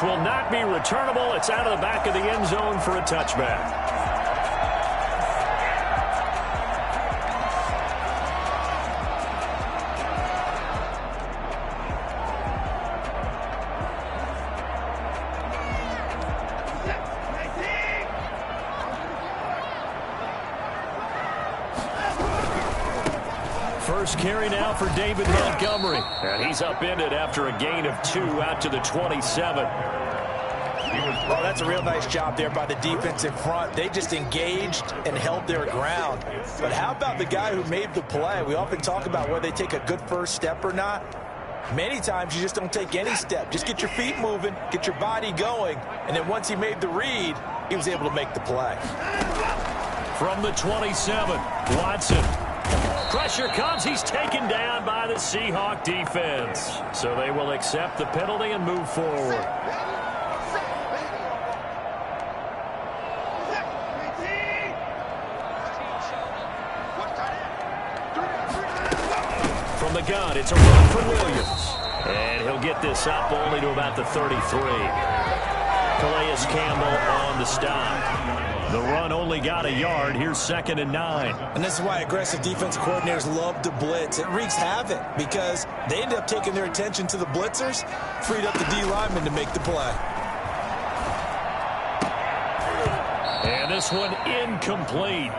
This will not be returnable. It's out of the back of the end zone for a touchback. First carry now for David Montgomery. And he's upended after a gain of 2 out to the 27. Well, that's a real nice job there by the defense in front. They just engaged and held their ground. But how about the guy who made the play? We often talk about whether they take a good first step or not. Many times you just don't take any step. Just get your feet moving, get your body going, and then once he made the read, he was able to make the play. From the 27, Watson. Pressure comes. He's taken down by the Seahawks defense. So they will accept the penalty and move forward. From the gun, it's a run for Williams. And he'll get this up only to about the 33. Calais Campbell on the stop. The run only got a yard. Here's 2nd and 9. And this is why aggressive defense coordinators love to blitz. It wreaks havoc because they end up taking their attention to the blitzers, freed up the D lineman to make the play. And this one incomplete.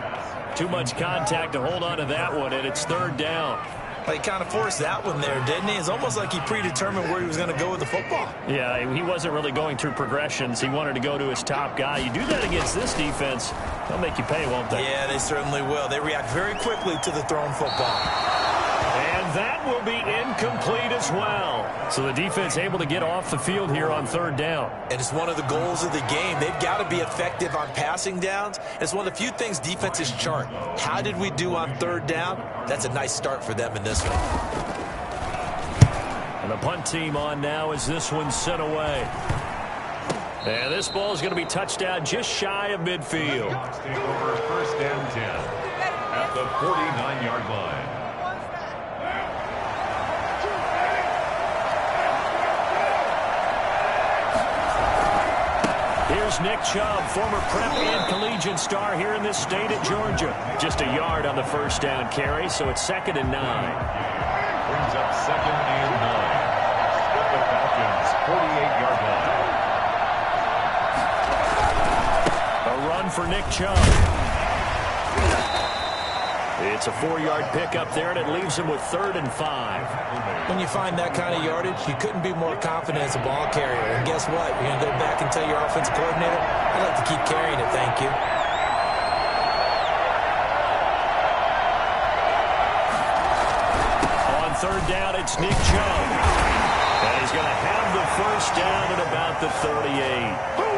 Too much contact to hold on to that one, and it's 3rd down. Well, he kind of forced that one there, didn't he? It's almost like he predetermined where he was going to go with the football. Yeah, he wasn't really going through progressions. He wanted to go to his top guy. You do that against this defense, they'll make you pay, won't they? Yeah, they certainly will. They react very quickly to the thrown football. And that will be incomplete as well. So the defense able to get off the field here on 3rd down. And it's one of the goals of the game. They've got to be effective on passing downs. It's one of the few things defenses chart. How did we do on 3rd down? That's a nice start for them in this one. And the punt team on now as this one's sent away. And this ball is going to be touchdown just shy of midfield. Take over 1st and 10 at the 49-yard line. Here's Nick Chubb, former prep and collegiate star here in this state at Georgia. Just a yard on the 1st down carry, so it's 2nd and 9. Brings up 2nd and 9 at the Falcons' 48-yard line. A run for Nick Chubb. It's a 4-yard pickup there, and it leaves him with 3rd and 5. When you find that kind of yardage, you couldn't be more confident as a ball carrier. And guess what? You're going to go back and tell your offensive coordinator, I'd like to keep carrying it, thank you. On 3rd down, it's Nick Chubb. And he's going to have the 1st down at about the 38.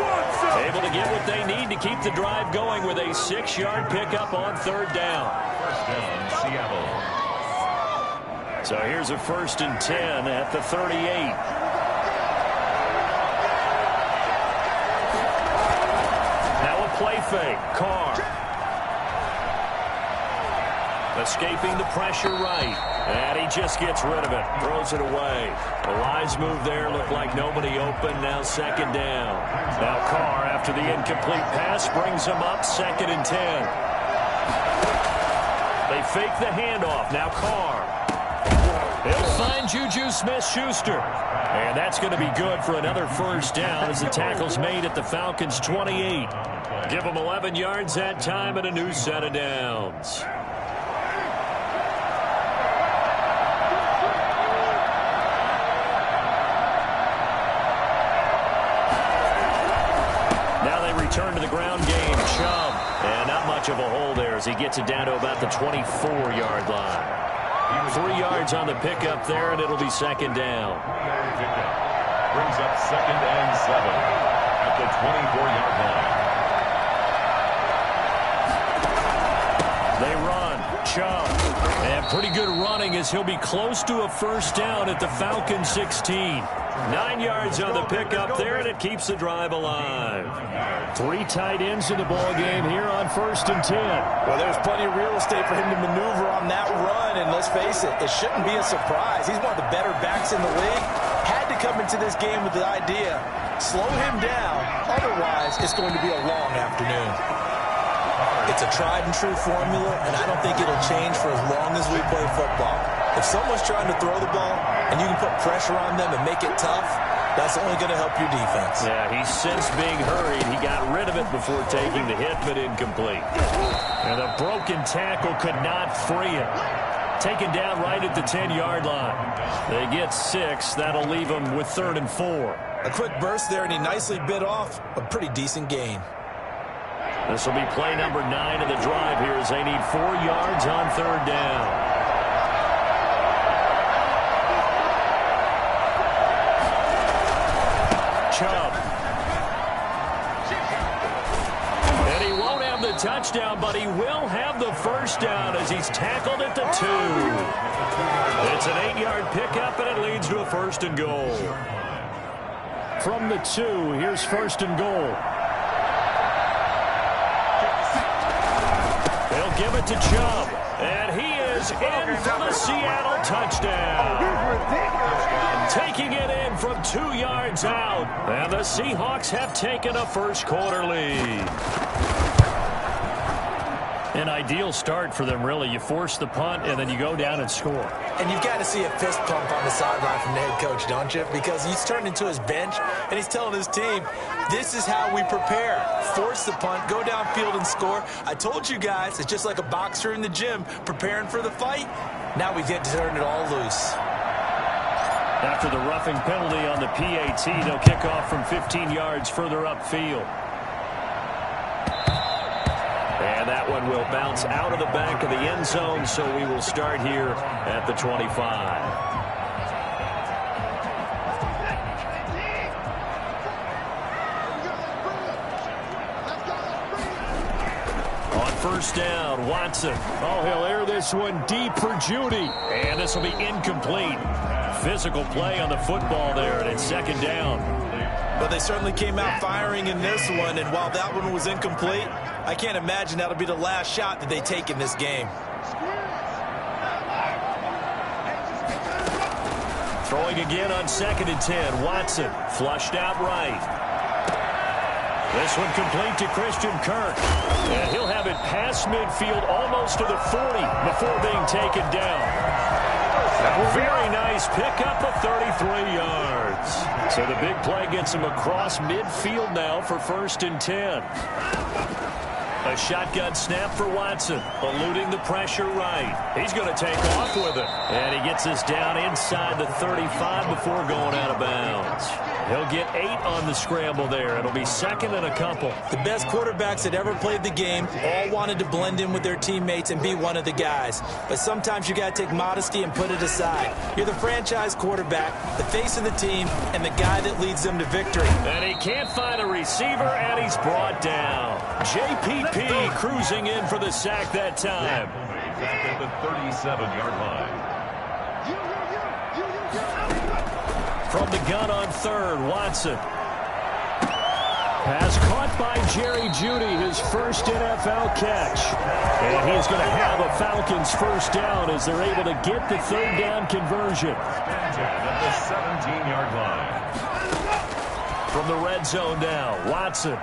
Able to get what they need to keep the drive going with a 6-yard pickup on 3rd down. 1st down, Seattle. So here's a 1st and 10 at the 38. Now a play fake. Carr. Escaping the pressure right. And he just gets rid of it. Throws it away. The lines move there. Look like nobody open. Now 2nd down. Now Carr, after the incomplete pass, brings him up 2nd and 10. They fake the handoff. Now Carr. He'll find Juju Smith-Schuster. And that's going to be good for another 1st down as the tackle's made at the Falcons' 28. Give them 11 yards that time and a new set of downs. Now they return to the ground game. Chubb. And not much of a hole there as he gets it down to about the 24-yard line. 3 yards on the pickup there, and it'll be 2nd down. Brings up 2nd and 7 at the 24-yard line. They run. Chubb. And pretty good running as he'll be close to a 1st down at the Falcons' 16. 9 yards on the pickup there, and it keeps the drive alive. 3 tight ends in the ball game here on 1st and 10. Well, there's plenty of real estate for him to maneuver on that run, and let's face it, it shouldn't be a surprise. He's one of the better backs in the league. Had to come into this game with the idea, slow him down, otherwise it's going to be a long afternoon. It's a tried and true formula, and I don't think it'll change for as long as we play football. If someone's trying to throw the ball and you can put pressure on them and make it tough, that's only going to help your defense. Yeah, he sensed being hurried. He got rid of it before taking the hit, but incomplete. And the broken tackle could not free him. Taken down right at the 10-yard line. They get 6. That'll leave them with 3rd and 4. A quick burst there, and he nicely bit off a pretty decent gain. This will be play number 9 of the drive here as they need 4 yards on 3rd down. Chubb. And he won't have the touchdown, but he will have the first down as he's tackled at the 2. It's an 8-yard pickup, and it leads to a 1st and goal. From the 2, here's 1st and goal. They'll give it to Chubb, and he is in for the Seattle touchdown. Taking it in from 2 yards out, and the Seahawks have taken a first-quarter lead. An ideal start for them, really. You force the punt, and then you go down and score. And you've got to see a fist pump on the sideline from the head coach, don't you? Because he's turned into his bench, and he's telling his team, this is how we prepare. Force the punt, go downfield and score. I told you guys, it's just like a boxer in the gym preparing for the fight. Now we get to turn it all loose. After the roughing penalty on the PAT, they'll kick off from 15 yards further upfield. And that one will bounce out of the back of the end zone, so we will start here at the 25. On 1st down, Watson. Oh, he'll air this one deep for Judy. And this will be incomplete. Physical play on the football there, and it's 2nd down. But they certainly came out firing in this one, and while that one was incomplete, I can't imagine that'll be the last shot that they take in this game. Throwing again on 2nd and 10. Watson flushed out right. This one complete to Christian Kirk. And he'll have it past midfield almost to the 40 before being taken down. Very nice pickup of 33 yards. So the big play gets him across midfield now for 1st and 10. A shotgun snap for Watson, eluding the pressure right. He's going to take off with it. And he gets this down inside the 35 before going out of bounds. He'll get 8 on the scramble there. It'll be 2nd and a couple. The best quarterbacks that ever played the game all wanted to blend in with their teammates and be one of the guys. But sometimes you got to take modesty and put it aside. You're the franchise quarterback, the face of the team, and the guy that leads them to victory. And he can't find a receiver, and he's brought down. JPP cruising in for the sack that time. Back at the 37-yard line. From the gun on 3rd, Watson. Pass caught by Jerry Jeudy, his first NFL catch. And he's going to have a Falcons first down as they're able to get the 3rd down conversion. At the 17-yard line. From the red zone now, Watson.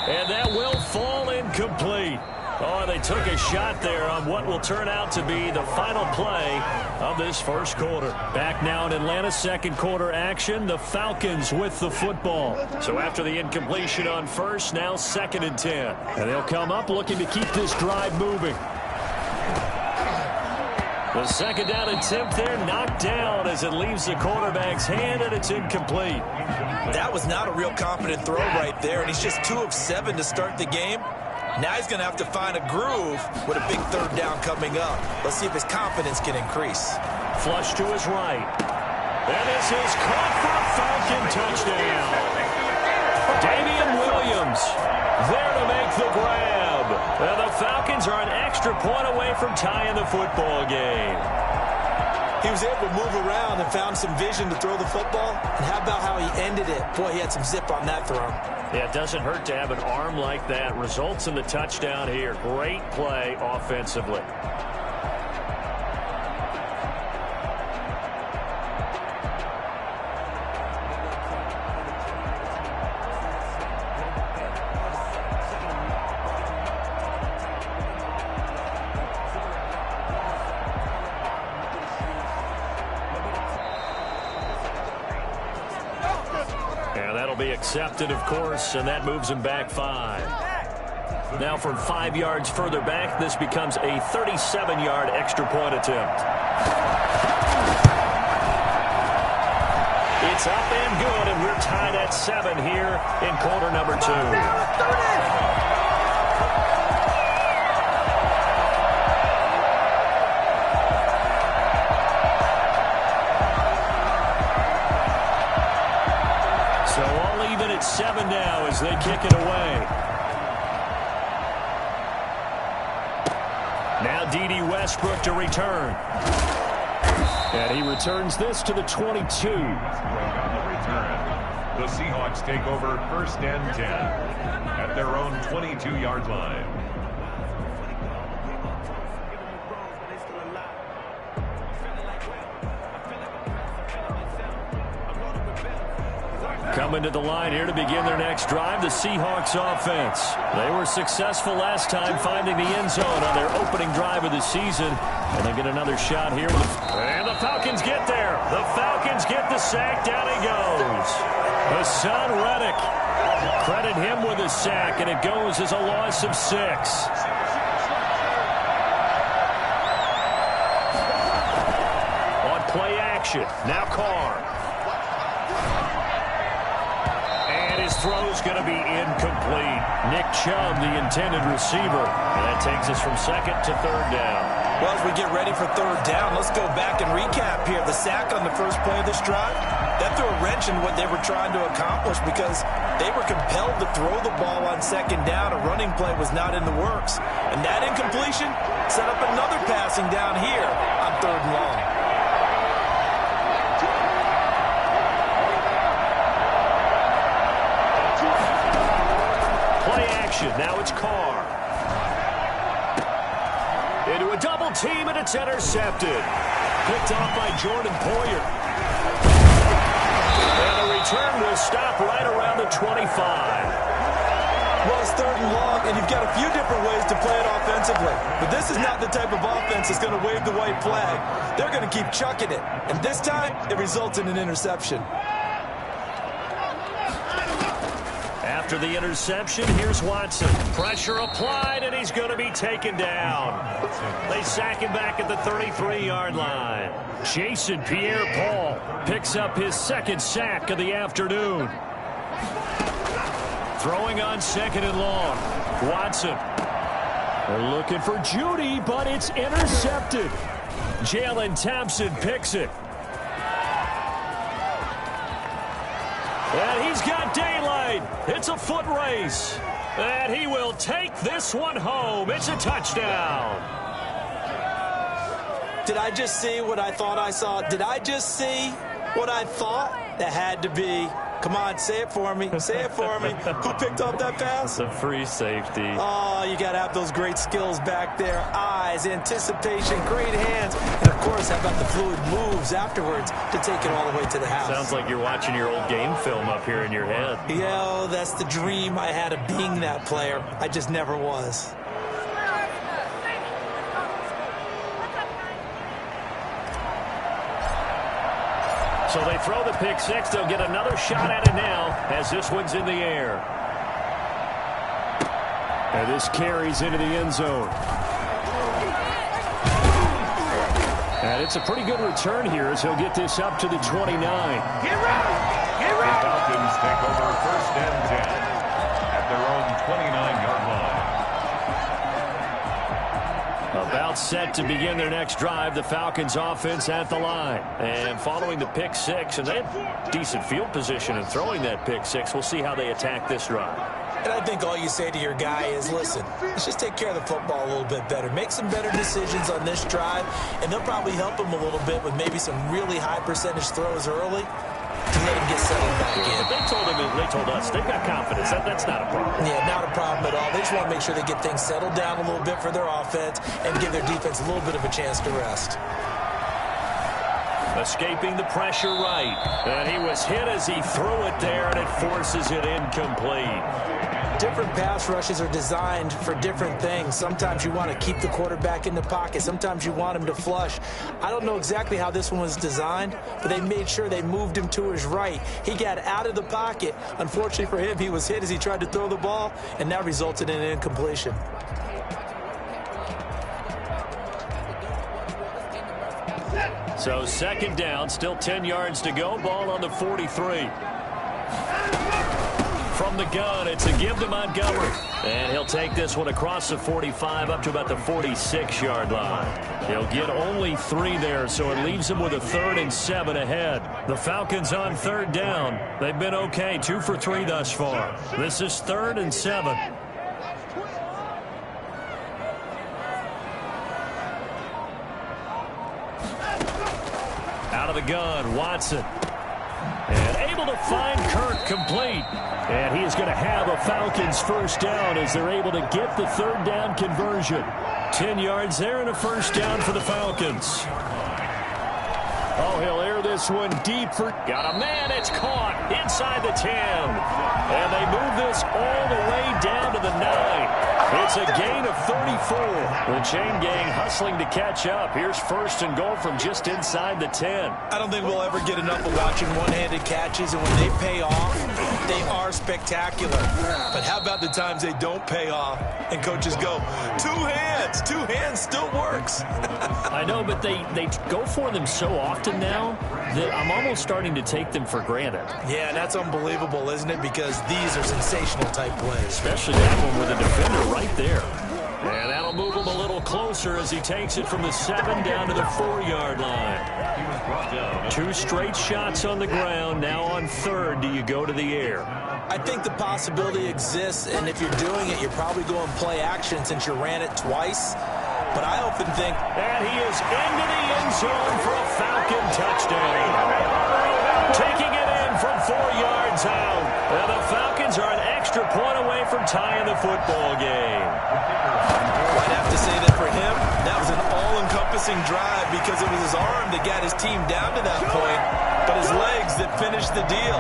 And that will fall incomplete. Oh, they took a shot there on what will turn out to be the final play of this first quarter. Back now in Atlanta, 2nd quarter action. The Falcons with the football. So after the incompletion on 1st, now 2nd and 10. And they'll come up looking to keep this drive moving. The 2nd down attempt there knocked down as it leaves the quarterback's hand, and it's incomplete. That was not a real confident throw right there, and he's just 2 of 7 to start the game. Now he's going to have to find a groove with a big 3rd down coming up. Let's see if his confidence can increase. Flush to his right. And this is caught for a Falcon touchdown. Damian Williams there to make the grab. And the Falcons are an extra point away from tying the football game. He was able to move around and found some vision to throw the football. And how about how he ended it? Boy, he had some zip on that throw. Yeah, it doesn't hurt to have an arm like that. Results in the touchdown here. Great play offensively. And that'll be accepted, of course, and that moves him back 5. Now from 5 yards further back, this becomes a 37-yard extra point attempt. It's up and good, and we're tied at 7 here in quarter number 2. So all even at 7 now as they kick it away. Now D.D. Westbrook to return. And he returns this to the 22. On the return, the Seahawks take over 1st and 10 at their own 22-yard line. Coming to the line here to begin their next drive, the Seahawks offense. They were successful last time finding the end zone on their opening drive of the season. And they get another shot here. And the Falcons get there. The Falcons get the sack. Down he goes. Hassan Reddick. Credit him with a sack, and it goes as a loss of 6. On play action. Now Carr. His throw's going to be incomplete. Nick Chubb, the intended receiver. And that takes us from 2nd to 3rd down. Well, as we get ready for 3rd down, let's go back and recap here. The sack on the first play of this drive, that threw a wrench in what they were trying to accomplish because they were compelled to throw the ball on 2nd down. A running play was not in the works. And that incompletion set up another passing down here on 3rd and long. Now it's Carr. Into a double team, and it's intercepted. Picked off by Jordan Poyer. And the return will stop right around the 25. Well, it's 3rd and long, and you've got a few different ways to play it offensively. But this is not the type of offense that's going to wave the white flag. They're going to keep chucking it. And this time, it results in an interception. After the interception, here's Watson. Pressure applied, and he's going to be taken down. They sack him back at the 33-yard line. Jason Pierre-Paul picks up his 2nd sack of the afternoon. Throwing on 2nd and long. Watson. They're looking for Judy, but it's intercepted. Jalen Thompson picks it. And he's got daylight. It's a foot race. And he will take this one home. It's a touchdown. Did I just see what I thought I saw? Did I just see what I thought? That had to be. Come on, say it for me. Say it for me. Who picked up that pass? The free safety. Oh, you got to have those great skills back there. Eyes, anticipation, great hands. And, of course, how about the fluid moves afterwards to take it all the way to the house? Sounds like you're watching your old game film up here in your head. Yo, that's the dream I had of being that player. I just never was. So they throw the pick 6. They'll get another shot at it now as this one's in the air. And this carries into the end zone. And it's a pretty good return here as he'll get this up to the 29. Get ready! Get ready! The Falcons take over 1st and 10 at their own 29-yard line. About set to begin their next drive, the Falcons offense at the line. And following the pick 6, and they have decent field position in throwing that pick 6. We'll see how they attack this drive. And I think all you say to your guy is, listen, let's just take care of the football a little bit better. Make some better decisions on this drive, and they'll probably help him a little bit with maybe some really high percentage throws early to let him get settled back in. They told us they've got confidence. That's not a problem. Yeah, not a problem at all. They just want to make sure they get things settled down a little bit for their offense and give their defense a little bit of a chance to rest. Escaping the pressure right. And he was hit as he threw it there, and it forces it incomplete. Different pass rushes are designed for different things. Sometimes you want to keep the quarterback in the pocket. Sometimes you want him to flush. I don't know exactly how this one was designed, but they made sure they moved him to his right. He got out of the pocket. Unfortunately for him, he was hit as he tried to throw the ball, and that resulted in an incompletion. So second down, still 10 yards to go. Ball on the 43. From the gun, it's a give to Montgomery. And he'll take this one across the 45 up to about the 46-yard line. He'll get only 3 there, so it leaves him with a 3rd and 7 ahead. The Falcons on 3rd down. They've been okay, 2 for 3 thus far. This is 3rd and 7. Out of the gun, Watson. And able to find Kirk complete. And he is going to have a Falcons first down as they're able to get the 3rd down conversion. 10 yards there and a first down for the Falcons. Oh, he'll air this one deep for... Got a man, it's caught inside the 10. And they move this all the way down to the 9. It's a gain of 34. The chain gang hustling to catch up. Here's 1st and goal from just inside the 10. I don't think we'll ever get enough of watching one-handed catches, and when they pay off, they are spectacular. But how about the times they don't pay off and coaches go, 2 hands, 2 hands still works. I know, but they go for them so often now that I'm almost starting to take them for granted. Yeah, that's unbelievable, isn't it? Because these are sensational type plays. Especially that one with a defender right there. And that'll move him a little closer as he takes it from the 7 down to the 4-yard line. 2 straight shots on the ground. Now on 3rd, do you go to the air? I think the possibility exists, and if you're doing it, you're probably going play action since you ran it twice. But I often think... And he is into the end zone for a Falcon touchdown. Taking it in from 4 yards out. And the Falcons are an extra point away from tying the football game. I'd have to say that for him, that was an all-encompassing drive because it was his arm that got his team down to that point, but his legs that finished the deal.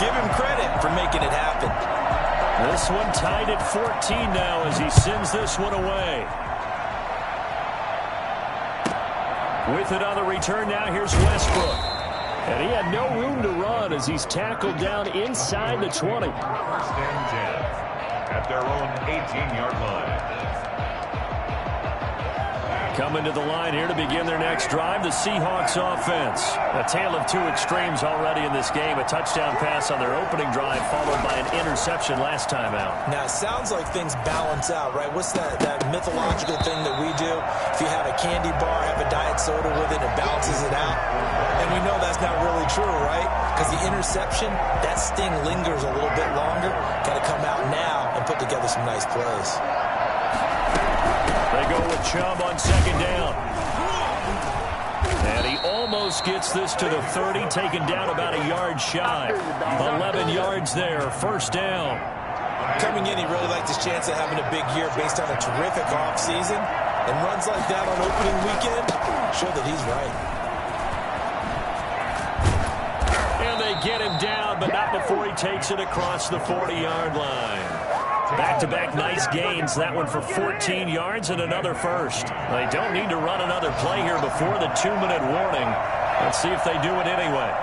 Give him credit for making it happen. This one tied at 14 now as he sends this one away. With it on the return now, here's Westbrook. And he had no room to run as he's tackled down inside the 20. 1st and 10 at their own 18-yard line. Coming to the line here to begin their next drive, the Seahawks offense. A tale of 2 extremes already in this game. A touchdown pass on their opening drive followed by an interception last time out. Now, it sounds like things balance out, right? What's that mythological thing that we do? If you have a candy bar, have a diet soda with it, it balances it out. And we know that's not really true, right? Because the interception, that sting lingers a little bit longer. Got to come out now and put together some nice plays. They go with Chubb on 2nd down. And he almost gets this to the 30, taken down about a yard shy. 11 yards there, 1st down. Coming in, he really liked his chance of having a big year based on a terrific offseason. And runs like that on opening weekend show that he's right. And they get him down, but not before he takes it across the 40-yard line. Back-to-back nice gains. That one for 14 yards and another first. They don't need to run another play here before the 2-minute warning. Let's see if they do it anyway.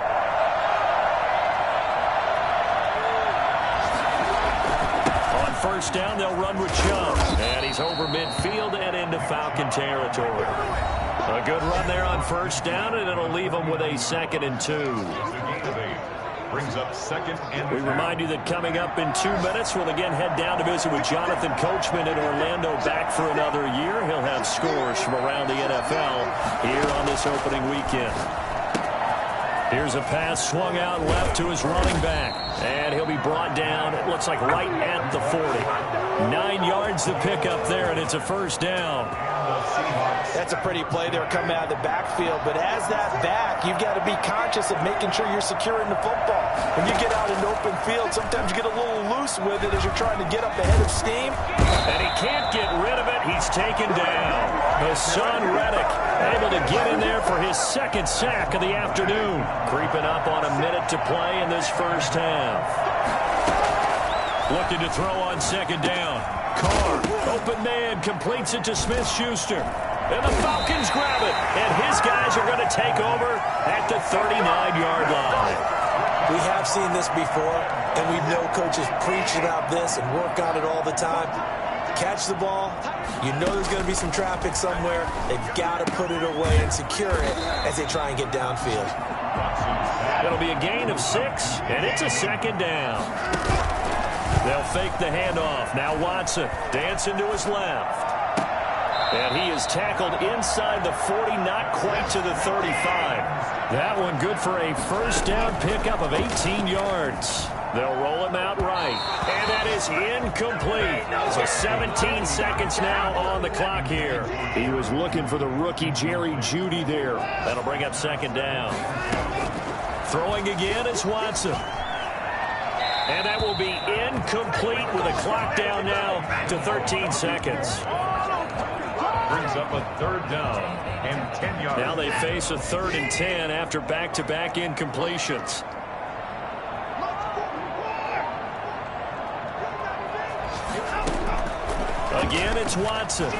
On 1st down, they'll run with Chubb. And he's over midfield and into Falcon territory. A good run there on 1st down, and it'll leave them with a 2nd and 2. Brings up 2nd and 2. We remind you that coming up in 2 minutes, we'll again head down to visit with Jonathan Coachman in Orlando, back for another year. He'll have scores from around the NFL here on this opening weekend. Here's a pass swung out left to his running back. And he'll be brought down, it looks like right at the 40. 9 yards to pick up there, and it's a 1st down. That's a pretty play there coming out of the backfield. But as that back, you've got to be conscious of making sure you're securing the football. When you get out in the open field, sometimes you get a little loose with it as you're trying to get up ahead of steam. And he can't get rid of it. He's taken down. Hassan Reddick able to get in there for his second sack of the afternoon. Creeping up on a minute to play in this first half. Looking to throw on second down. Carr, open man, completes it to Smith-Schuster. And the Falcons grab it. And his guys are going to take over at the 39-yard line. We have seen this before, and we know coaches preach about this and work on it all the time. Catch the ball. You know there's going to be some traffic somewhere. They've got to put it away and secure it as they try and get downfield. It'll be a gain of 6, and it's a second down. They'll fake the handoff. Now Watson dancing to his left. And he is tackled inside the 40, not quite to the 35. That one good for a first down pickup of 18 yards. They'll roll him out right. And that is incomplete. So 17 seconds now on the clock here. He was looking for the rookie Jerry Jeudy there. That'll bring up second down. Throwing again is Watson. And that will be incomplete with a clock down now to 13 seconds. Brings up a third down and 10 yards. Now they face a 3rd and 10 after back-to-back incompletions. Again, it's Watson.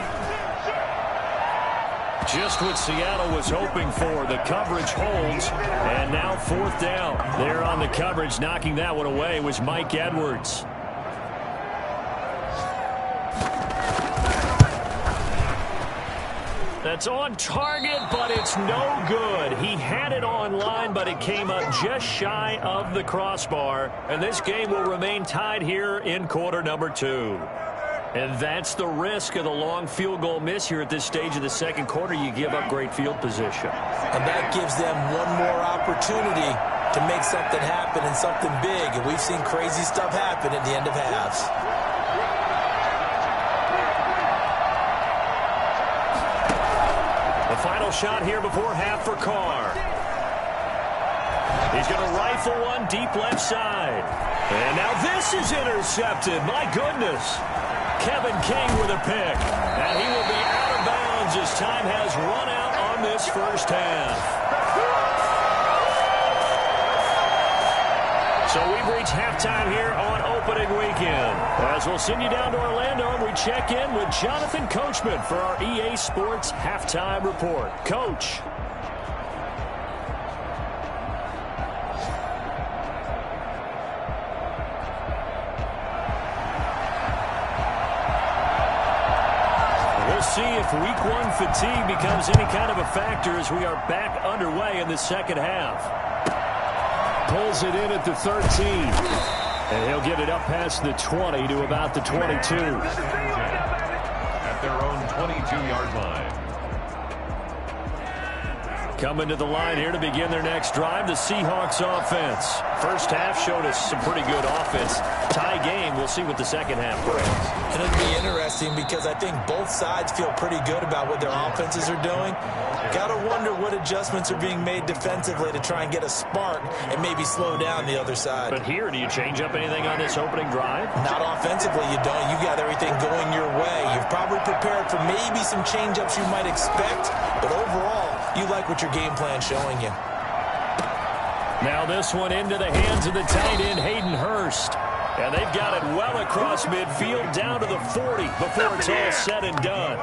Just what Seattle was hoping for. The coverage holds, and now 4th down. There on the coverage, knocking that one away was Mike Edwards. That's on target, but it's no good. He had it on line, but it came up just shy of the crossbar. And this game will remain tied here in quarter number 2. And that's the risk of the long field goal miss here at this stage of the second quarter. You give up great field position. And that gives them one more opportunity to make something happen and something big. And we've seen crazy stuff happen at the end of halves. The final shot here before half for Carr. He's going to rifle one deep left side. And now this is intercepted. My goodness. Kevin King with a pick. And he will be out of bounds as time has run out on this first half. So we've reached halftime here on opening weekend. As we'll send you down to Orlando and we check in with Jonathan Coachman for our EA Sports Halftime Report. Coach. See if week 1 fatigue becomes any kind of a factor as we are back underway in the second half. Pulls it in at the 13. And he'll get it up past the 20 to about the 22. At their own 22-yard line. Coming to the line here to begin their next drive, the Seahawks offense. First half showed us some pretty good offense. Tie game, we'll see what the second half brings. And it'll be interesting because I think both sides feel pretty good about what their offenses are doing. Got to wonder what adjustments are being made defensively to try and get a spark and maybe slow down the other side. But here, do you change up anything on this opening drive? Not offensively, you don't. You got everything going your way. You've probably prepared for maybe some change-ups you might expect, but overall, you like what your game plan's showing you. Now this one into the hands of the tight end, Hayden Hurst. And they've got it well across midfield down to the 40 before it's all said and done.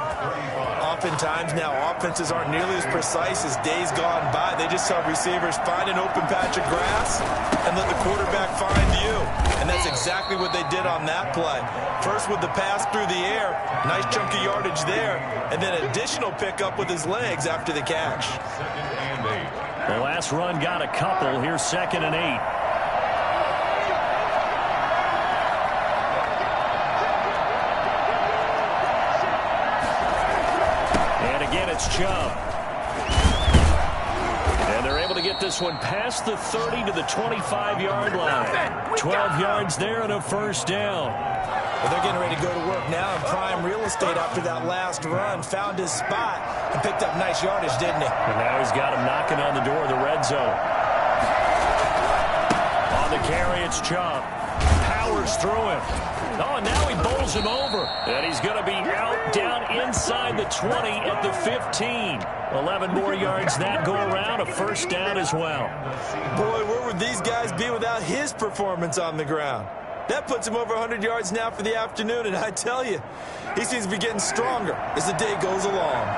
Oftentimes now offenses aren't nearly as precise as days gone by. They just tell receivers, find an open patch of grass and let the quarterback find you. And that's exactly what they did on that play. First with the pass through the air, nice chunk of yardage there, and then additional pickup with his legs after the catch. The last run got a couple. Here's 2nd and 8. It's Chubb. And they're able to get this one past the 30 to the 25-yard line. 12 yards there and a first down. Well, they're getting ready to go to work now in prime real estate after that last run. Found his spot and picked up nice yardage, didn't he? And now he's got him knocking on the door of the red zone. On the carry, it's Chubb. powers through him. Oh, and now he bowls him over. And he's going to be out down inside the 20 at the 15. 11 more yards that go around, a first down as well. Boy, where would these guys be without his performance on the ground? That puts him over 100 yards now for the afternoon, and I tell you, he seems to be getting stronger as the day goes along.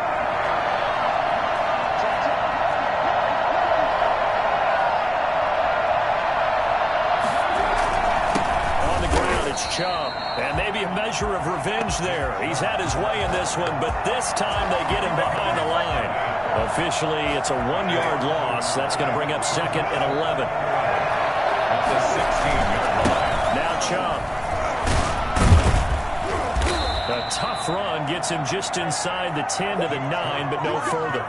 On the ground, it's Chubb, and maybe a measure of revenge there. He's had his way in this one, but this time they get him behind the line. Officially, it's a 1-yard loss. That's going to bring up second and 11. At the 16-yard line. Now Chubb. A tough run gets him just inside the 10 to the 9, but no further.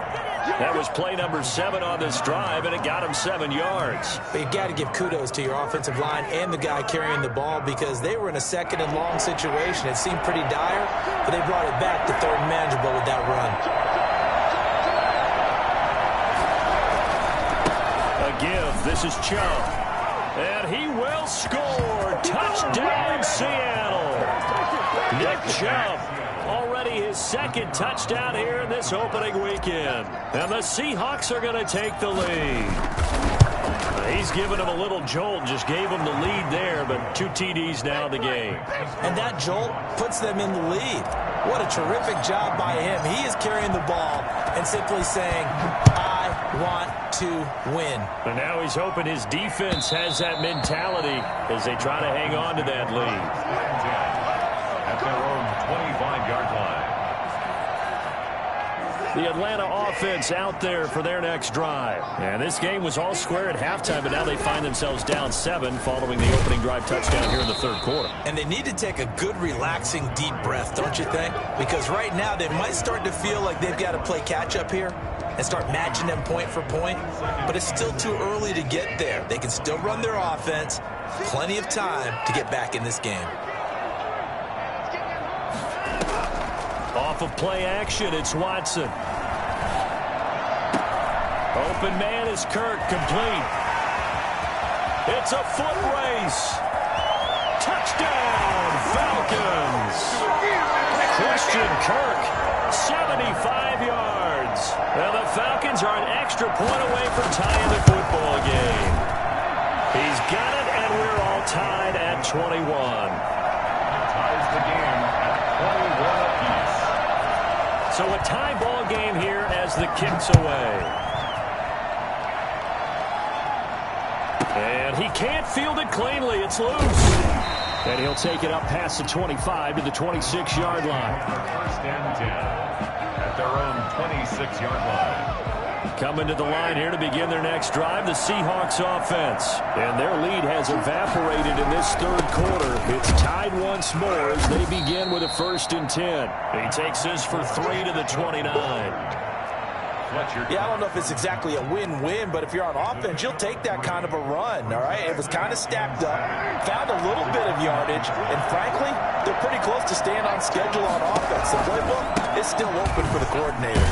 That was play number 7 on this drive, and it got him 7 yards. But you got to give kudos to your offensive line and the guy carrying the ball because they were in a second and long situation. It seemed pretty dire, but they brought it back to third and manageable with that run. A give. This is Chubb. And he will score. Touchdown, Seattle. Nick Chubb, already his second touchdown here in this opening weekend. And the Seahawks are going to take the lead. He's given him a little jolt, just gave him the lead there, but 2 TDs now in the game. And that jolt puts them in the lead. What a terrific job by him. He is carrying the ball and simply saying, I want to win. And now he's hoping his defense has that mentality as they try to hang on to that lead. At their own 25-yard line. The Atlanta offense out there for their next drive. And this game was all square at halftime, but now they find themselves down 7 following the opening drive touchdown here in the third quarter. And they need to take a good, relaxing, deep breath, don't you think? Because right now they might start to feel like they've got to play catch-up here and start matching them point for point. But it's still too early to get there. They can still run their offense. Plenty of time to get back in this game. Off of play action, it's Watson. Open man is Kirk, complete. It's a foot race. Touchdown, Falcons. Christian Kirk, 75 yards. Well, the Falcons are an extra point away from tying the football game. He's got it, and we're all tied at 21. Ties the game at 21 apiece. So a tie ball game here as the kick's away. And he can't field it cleanly. It's loose. And he'll take it up past the 25 to the 26-yard line. First and 10 at their own 26-yard line. Coming to the line here to begin their next drive, the Seahawks offense. And their lead has evaporated in this third quarter. It's tied once more as they begin with a first and 10. He takes this for 3 to the 29. Yeah, I don't know if it's exactly a win-win, but if you're on offense, you'll take that kind of a run, all right? It was kind of stacked up, found a little bit of yardage, and frankly, they're pretty close to staying on schedule on offense. The playbook is still open for the coordinator.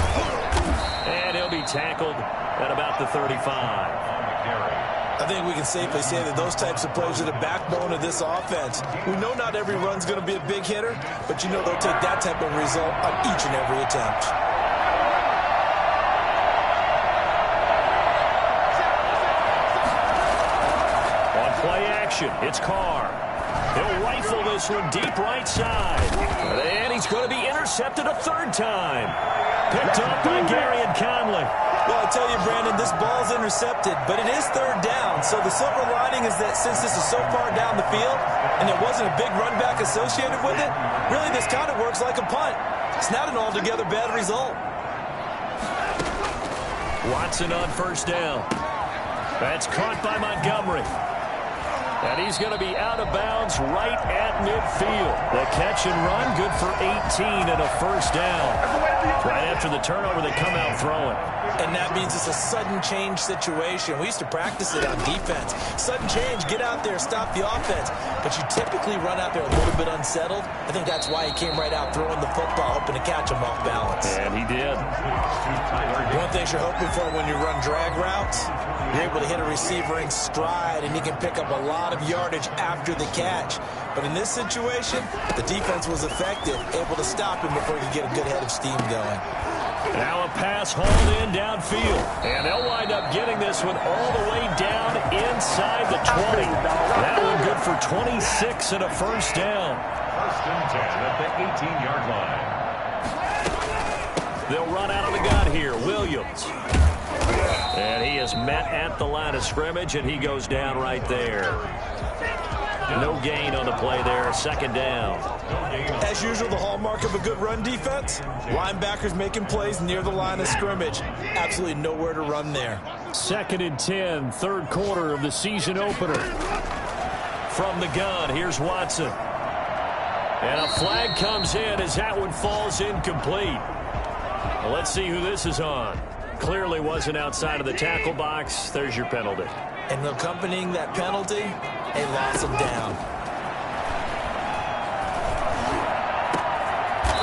And he'll be tackled at about the 35. I think we can safely say that those types of plays are the backbone of this offense. We know not every run's going to be a big hitter, but you know they'll take that type of result on each and every attempt. Play action. It's Carr. He'll rifle this one deep right side. And he's going to be intercepted a third time. Picked up by Gary and Conley. Well, I tell you, Brandon, this ball's intercepted, but it is third down. So the silver lining is that since this is so far down the field and there wasn't a big run back associated with it, really this kind of works like a punt. It's not an altogether bad result. Watson on first down. That's caught by Montgomery. And he's going to be out of bounds right at midfield. The catch and run, good for 18 and a first down. Right after the turnover, they come out throwing. And that means it's a sudden change situation. We used to practice it on defense. Sudden change, get out there, stop the offense. But you typically run out there a little bit unsettled. I think that's why he came right out throwing the football, hoping to catch him off balance. And he did. One thing you're hoping for when you run drag routes, You're able to hit a receiver in stride, and he can pick up a lot of yardage after the catch. But in this situation, the defense was effective, able to stop him before he could get a good head of steam going. Now a pass hauled in downfield. And they'll wind up getting this one all the way down inside the 20. That one good for 26 and a first down. First and 10 at the 18-yard line. They'll run out of the gun here. Williams. And he is met at the line of scrimmage, and he goes down right there. No gain on the play there. Second down. As usual, the hallmark of a good run defense, linebackers making plays near the line of scrimmage. Absolutely nowhere to run there. Second and 10, third quarter of the season opener. From the gun, here's Watson. And a flag comes in as that one falls incomplete. Well, let's see who this is on. Clearly wasn't outside of the tackle box. There's your penalty. And accompanying that penalty, a loss of down.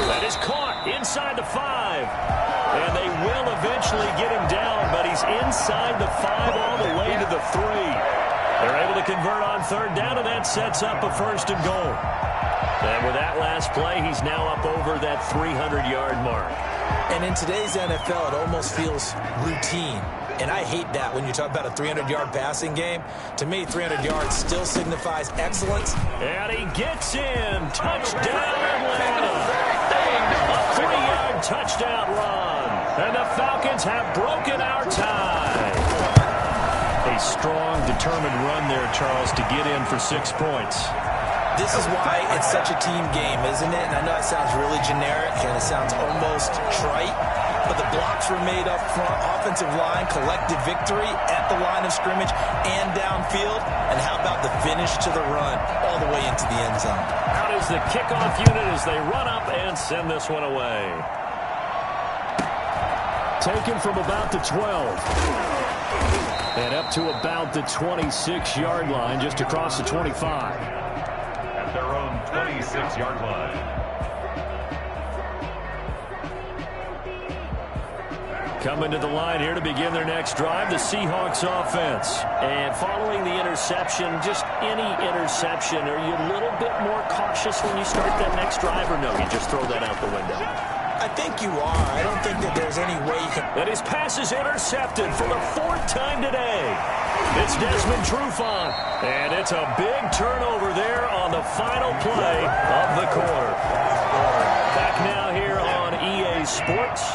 That is caught inside the 5. And they will eventually get him down, but he's inside the 5 all the way to the 3. They're able to convert on third down, and that sets up a first and goal. And with that last play, he's now up over that 300-yard mark. And in today's NFL, it almost feels routine. And I hate that when you talk about a 300-yard passing game. To me, 300 yards still signifies excellence. And he gets in. Touchdown, Atlanta. A 3-yard touchdown run. And the Falcons have broken our tie. A strong, determined run there, Charles, to get in for 6 points. This is why it's such a team game, isn't it? And I know it sounds really generic and it sounds almost trite, but the blocks were made up front, offensive line, collective victory at the line of scrimmage and downfield. And how about the finish to the run all the way into the end zone? Out is the kickoff unit as they run up and send this one away. Taken from about the 12. And up to about the 26-yard line, just across the 25. Their own 26-yard line. Coming to the line here to begin their next drive, the Seahawks offense. And following the interception, just any interception, are you a little bit more cautious when you start that next drive, or no, you just throw that out the window? I think you are. I don't think that there's any way you can... And his pass is intercepted for the 4th time today. It's Desmond Trufant, and it's a big turnover there on the final play of the quarter. Back now here on EA Sports.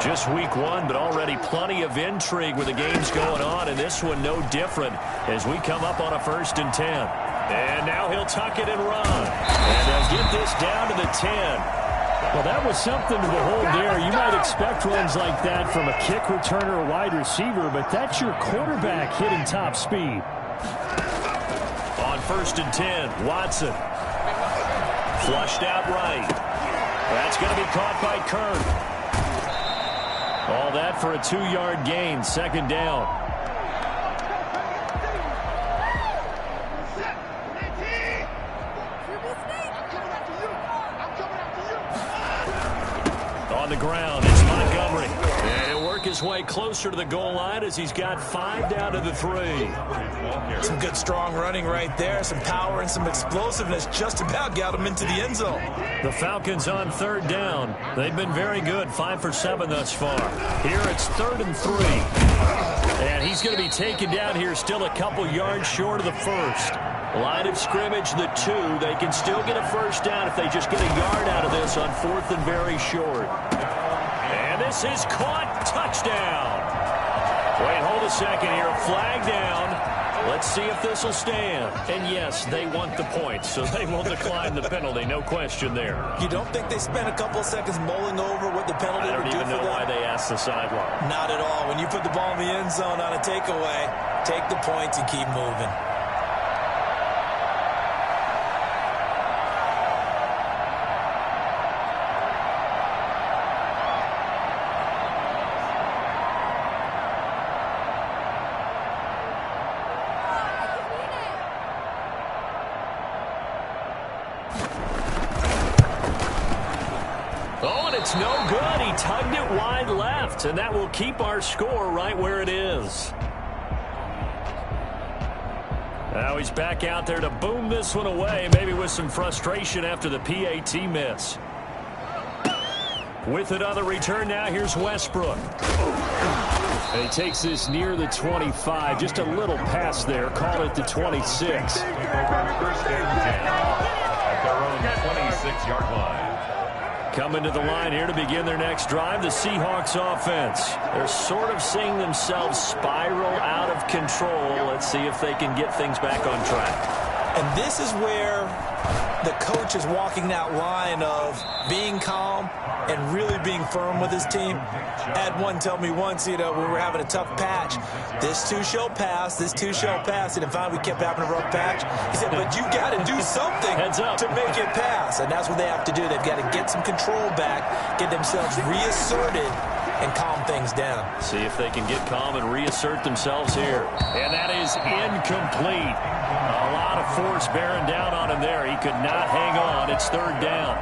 Just week 1, but already plenty of intrigue with the games going on, and this one no different as we come up on a 1st and 10. And now he'll tuck it and run. And they'll get this down to the 10. Well, that was something to behold there. You might expect runs like that from a kick returner or wide receiver, but that's your quarterback hitting top speed. On 1st and 10, Watson. Flushed out right. That's going to be caught by Kern. All that for a 2-yard gain, 2nd down. On the ground, it's Montgomery. And he'll work his way closer to the goal line as he's got 5 down to the 3. Some good strong running right there. Some power and some explosiveness just about got him into the end zone. The Falcons on 3rd down. They've been very good, 5 for 7 thus far. Here it's 3rd and 3. And he's going to be taken down here still a couple yards short of the 1st. Line of scrimmage, the 2. They can still get a 1st down if they just get a yard out of this on 4th and very short. And this is caught. Touchdown. Wait, hold a second here. A flag down. Let's see if this will stand. And yes, they want the points, so they will decline the penalty. No question there. You don't think they spent a couple of seconds mulling over what the penalty would do for them? I don't even know why they asked the sideline. Not at all. When you put the ball in the end zone on a takeaway, take the points and keep moving. It's no good. He tugged it wide left, and that will keep our score right where it is. Now he's back out there to boom this one away, maybe with some frustration after the PAT miss. With another return now, here's Westbrook. And he takes this near the 25. Just a little pass there. Call it the 26. First and 10 at their own 26-yard line. Coming to the line here to begin their next drive, the Seahawks offense. They're sort of seeing themselves spiral out of control. Let's see if they can get things back on track. And this is where the coach is walking that line of being calm and really being firm with his team. I had one tell me once, when we were having a tough patch, this too shall pass, this too shall pass. And finally we kept having a rough patch. He said, but you got to do something to make it pass. And that's what they have to do. They've got to get some control back, get themselves reasserted, and calm things down. See if they can get calm and reassert themselves here. And that is incomplete. A lot of force bearing down on him there. He could not hang on. It's third down.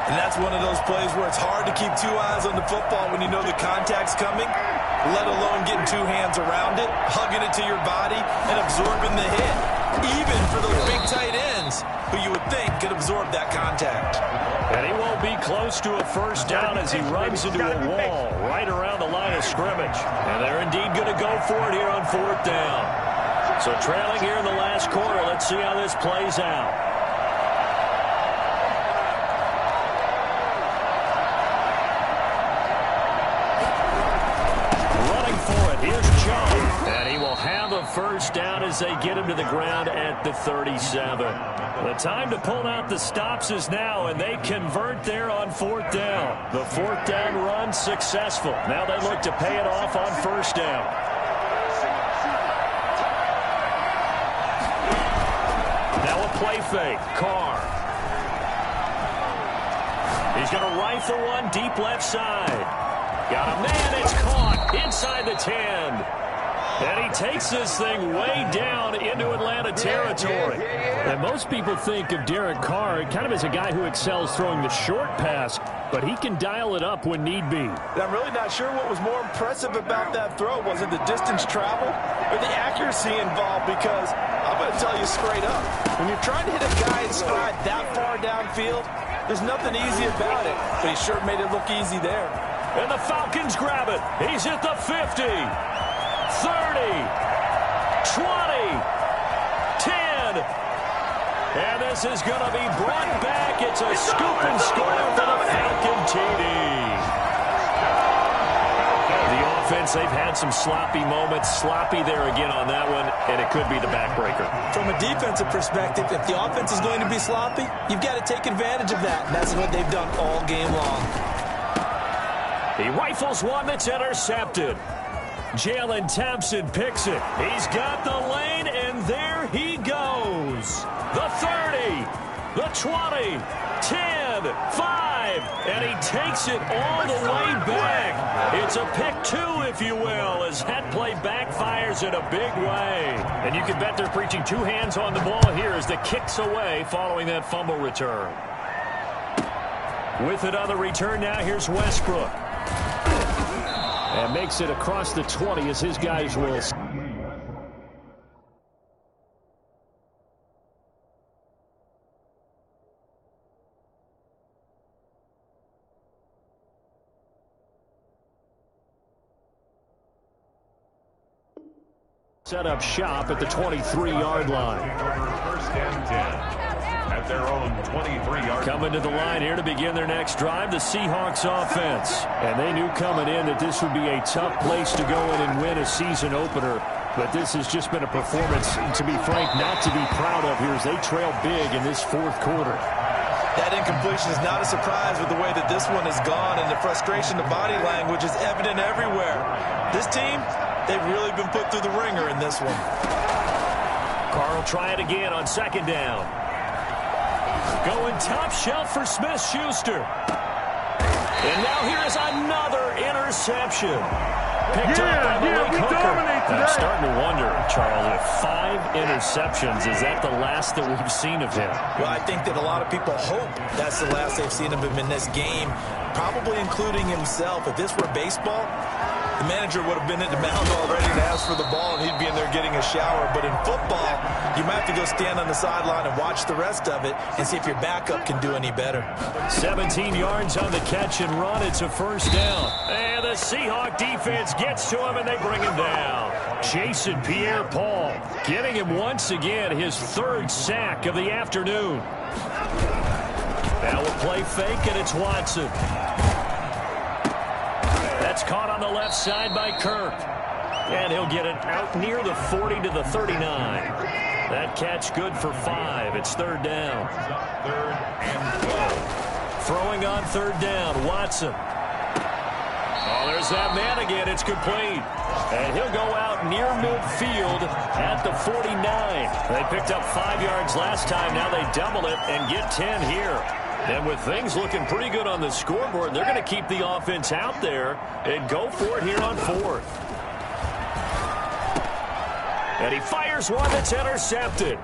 And that's one of those plays where it's hard to keep two eyes on the football when you know the contact's coming, let alone getting two hands around it, hugging it to your body, and absorbing the hit. Even for those big tight ends who you would think could absorb that contact. And he won't be close to a first down as he runs into a wall right around the line of scrimmage. And they're indeed going to go for it here on fourth down. So trailing here in the last quarter, let's see how this plays out. First down as they get him to the ground at the 37. The time to pull out the stops is now, and they convert there on fourth down. The fourth down run successful. Now they look to pay it off on first down. Now a play fake. Carr. He's going to rifle one deep left side. Got a man. It's caught inside the 10. And he takes this thing way down into Atlanta territory. And most people think of Derek Carr kind of as a guy who excels throwing the short pass, but he can dial it up when need be. And I'm really not sure what was more impressive about that throw. Was it the distance travel or the accuracy involved? Because I'm going to tell you straight up, when you're trying to hit a guy in stride that far downfield, there's nothing easy about it. But he sure made it look easy there. And the Falcons grab it. He's at the 50. 30, 20, 10. And this is going to be brought back. It's a scoop and score for the Falcon TD. The offense, they've had some sloppy moments. Sloppy there again on that one, and it could be the backbreaker. From a defensive perspective, if the offense is going to be sloppy, you've got to take advantage of that. And that's what they've done all game long. He rifles one that's intercepted. Jalen Thompson picks it. He's got the lane, and there he goes. The 30, the 20, 10, 5, and he takes it all the way back. It's a pick two, if you will, as that play backfires in a big way. And you can bet they're preaching two hands on the ball here as the kick's away following that fumble return. With another return now, here's Westbrook. And makes it across the 20 as his guys will. Set up shop at the 23-yard line. First and 10. At their own 23-yard. Coming to the line here to begin their next drive, the Seahawks offense. And they knew coming in that this would be a tough place to go in and win a season opener. But this has just been a performance, to be frank, not to be proud of here as they trail big in this fourth quarter. That incompletion is not a surprise with the way that this one has gone, and the frustration, the body language is evident everywhere. This team, they've really been put through the ringer in this one. Carr will try it again on second down. Going top shelf for Smith-Schuster. And now here is another interception. Picked up by Malik Hooker. I'm starting to wonder, Charles, if 5 interceptions, is that the last that we've seen of him? Well, I think that a lot of people hope that's the last they've seen of him in this game, probably including himself. If this were baseball, the manager would have been at the mound already to ask for the ball, and he'd be in there getting a shower. But in football, you might have to go stand on the sideline and watch the rest of it and see if your backup can do any better. 17 yards on the catch and run. It's a first down. And the Seahawk defense gets to him, and they bring him down. Jason Pierre-Paul getting him once again his third sack of the afternoon. Now we'll play fake, and it's Watson. That's caught on the left side by Kirk. And he'll get it out near the 40 to the 39. That catch good for 5. It's third down. Third and 12. Throwing on third down, Watson. Oh, there's that man again. It's complete. And he'll go out near midfield at the 49. They picked up 5 yards last time. Now they double it and get 10 here. And with things looking pretty good on the scoreboard, they're going to keep the offense out there and go for it here on fourth. And he fires one that's intercepted.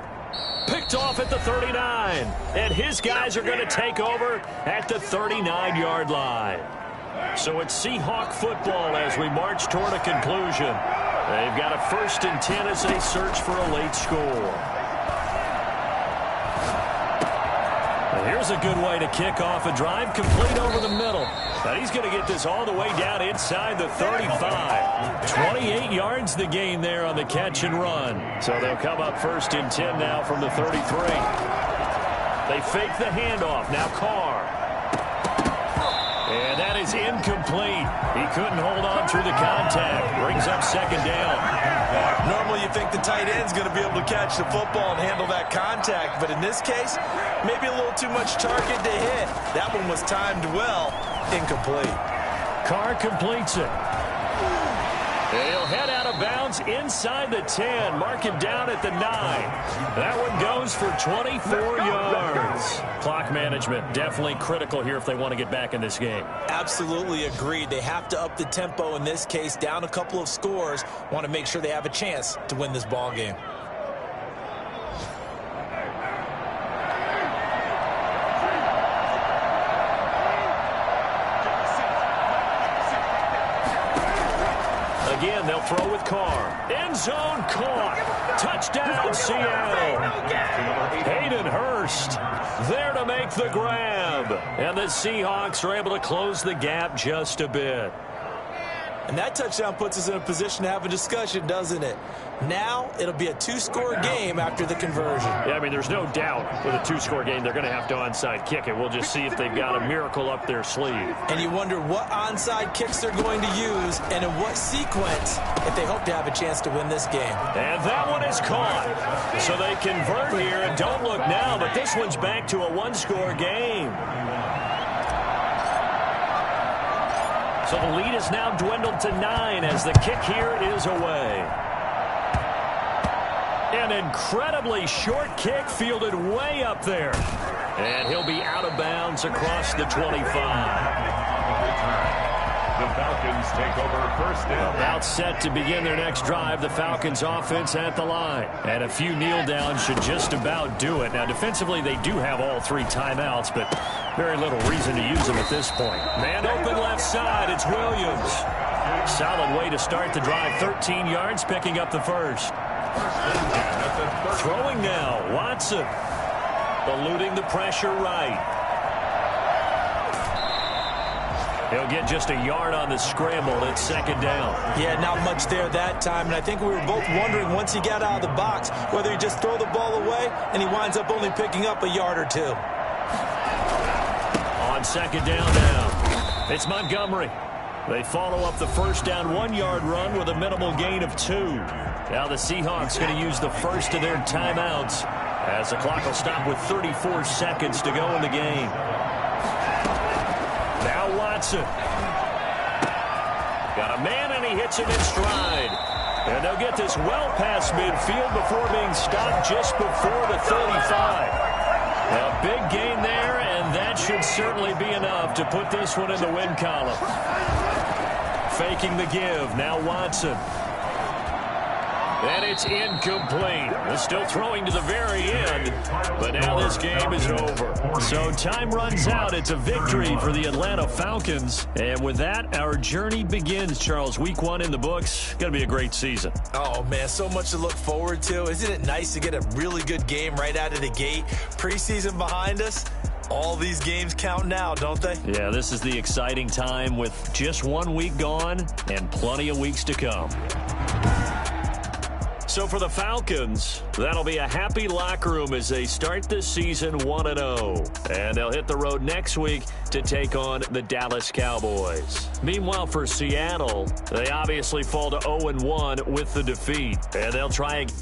Picked off at the 39. And his guys are going to take over at the 39-yard line. So it's Seahawk football as we march toward a conclusion. They've got a 1st and 10 as they search for a late score. Here's a good way to kick off a drive, complete over the middle. Now he's going to get this all the way down inside the 35. 28 yards the gain there on the catch and run. So they'll come up 1st and 10 now from the 33. They fake the handoff. Now Carr. And that is incomplete. He couldn't hold on through the contact. Brings up 2nd down. Normally you think the tight end's going to be able to catch the football and handle that contact, but in this case, maybe a little too much target to hit. That one was timed well. Incomplete. Carr completes it. And he'll head out of bounds inside the 10. Mark him down at the 9. That one goes for 24 yards. Clock management definitely critical here if they want to get back in this game. Absolutely agreed. They have to up the tempo in this case, down a couple of scores. Want to make sure they have a chance to win this ball game. Again, they'll throw with Carr. End zone caught. Touchdown, Seattle. Hayden Hurst there to make the grab. And the Seahawks are able to close the gap just a bit. And that touchdown puts us in a position to have a discussion, doesn't it? Now it'll be a 2-score game after the conversion. Yeah, I mean, there's no doubt with a 2-score game they're going to have to onside kick it. We'll just see if they've got a miracle up their sleeve. And you wonder what onside kicks they're going to use and in what sequence if they hope to have a chance to win this game. And that one is caught. So they convert here, and don't look now, but this one's back to a 1-score game. So the lead is now dwindled to 9 as the kick here is away. An incredibly short kick fielded way up there. And he'll be out of bounds across the 25. The Falcons take over 1st down. About set to begin their next drive. The Falcons offense at the line. And a few kneel downs should just about do it. Now defensively they do have all 3 timeouts, but very little reason to use them at this point. Man open left side. It's Williams. Solid way to start the drive. 13 yards, picking up the first. Throwing now. Watson. Eluding the pressure right. He'll get just a yard on the scramble. It's 2nd down. Yeah, not much there that time. And I think we were both wondering once he got out of the box whether he just throw the ball away and he winds up only picking up a yard or 2. On 2nd down now. It's Montgomery. They follow up the first down 1-yard run with a minimal gain of 2. Now the Seahawks going to use the first of their timeouts as the clock will stop with 34 seconds to go in the game. Now Watson. Got a man and he hits him in stride. And they'll get this well past midfield before being stopped just before the 35. A big gain there, and that should certainly be enough to put this one in the win column. Faking the give. Now Watson. And it's incomplete. They're still throwing to the very end, but now this game is over. So time runs out. It's a victory for the Atlanta Falcons. And with that, our journey begins, Charles. Week 1 in the books. Going to be a great season. Oh, man, so much to look forward to. Isn't it nice to get a really good game right out of the gate? Preseason behind us. All these games count now, don't they? Yeah, this is the exciting time with just 1 week gone and plenty of weeks to come. So for the Falcons, that'll be a happy locker room as they start this season 1-0. And they'll hit the road next week to take on the Dallas Cowboys. Meanwhile, for Seattle, they obviously fall to 0-1 with the defeat. And they'll try again.